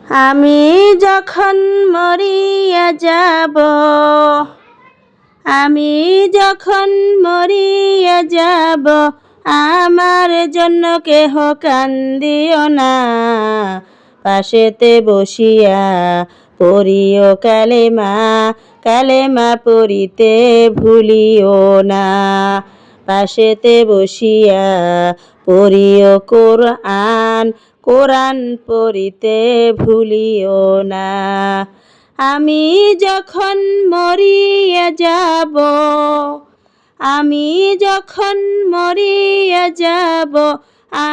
আমি যখন মরিয়া যাব, আমি যখন মরিয়া যাব, আমার জন্য কেহ কান্দিও না। পাশেতে বসিয়া পড়িও কালেমা, কালেমা পড়িতে ভুলিও না। পাশেতে বসিয়া পড়িও কোরআন, কোরআন পড়িতে ভুলিও না। আমি যখন মরিয়া যাব, আমি যখন মরিয়া যাব,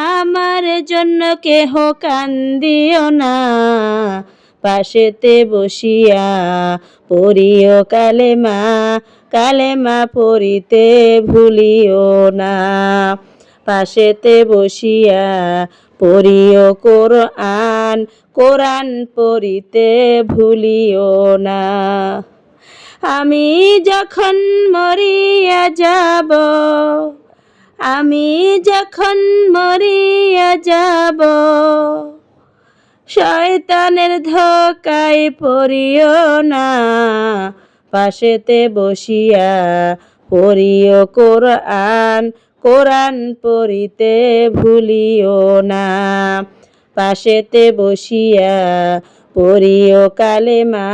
আমার জন্য কেহ কান্দিও না। পাশেতে বসিয়া পড়িও কালেমা, কালেমা পড়িতে ভুলিও না। পাশেতে বসিয়া পড়িও কোরআন, কোরআন পড়িতে ভুলিও না। আমি যখন মরিয়া যাব, আমি যখন মরিয়া যাব, শয়তানের ধোঁকায় পড়িও না। পাশেতে বসিয়া পড়িও কোরআন, কোরআন পড়িতে ভুলিও না। পাশেতে বসিয়া পড়িও কালেমা,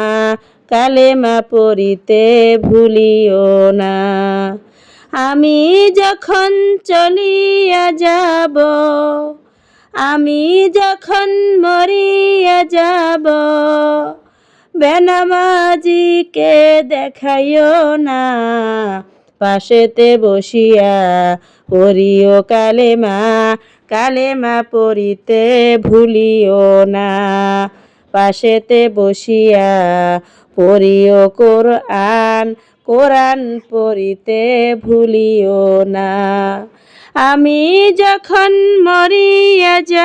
কালেমা পড়িতে ভুলিও না। আমি যখন চলিয়া যাব, আমি যখন মরিয়া যাব, বেনামাজিকে দেখাইও না। পাশেতে বসিয়া পড়িও কালেমা, কালেমা পড়িতে ভুলিও না। পাশেতে বসিয়া পড়িও কোরআন, কোরআন পড়িতে ভুলিও না। আমি যখন মরিয়া যাব।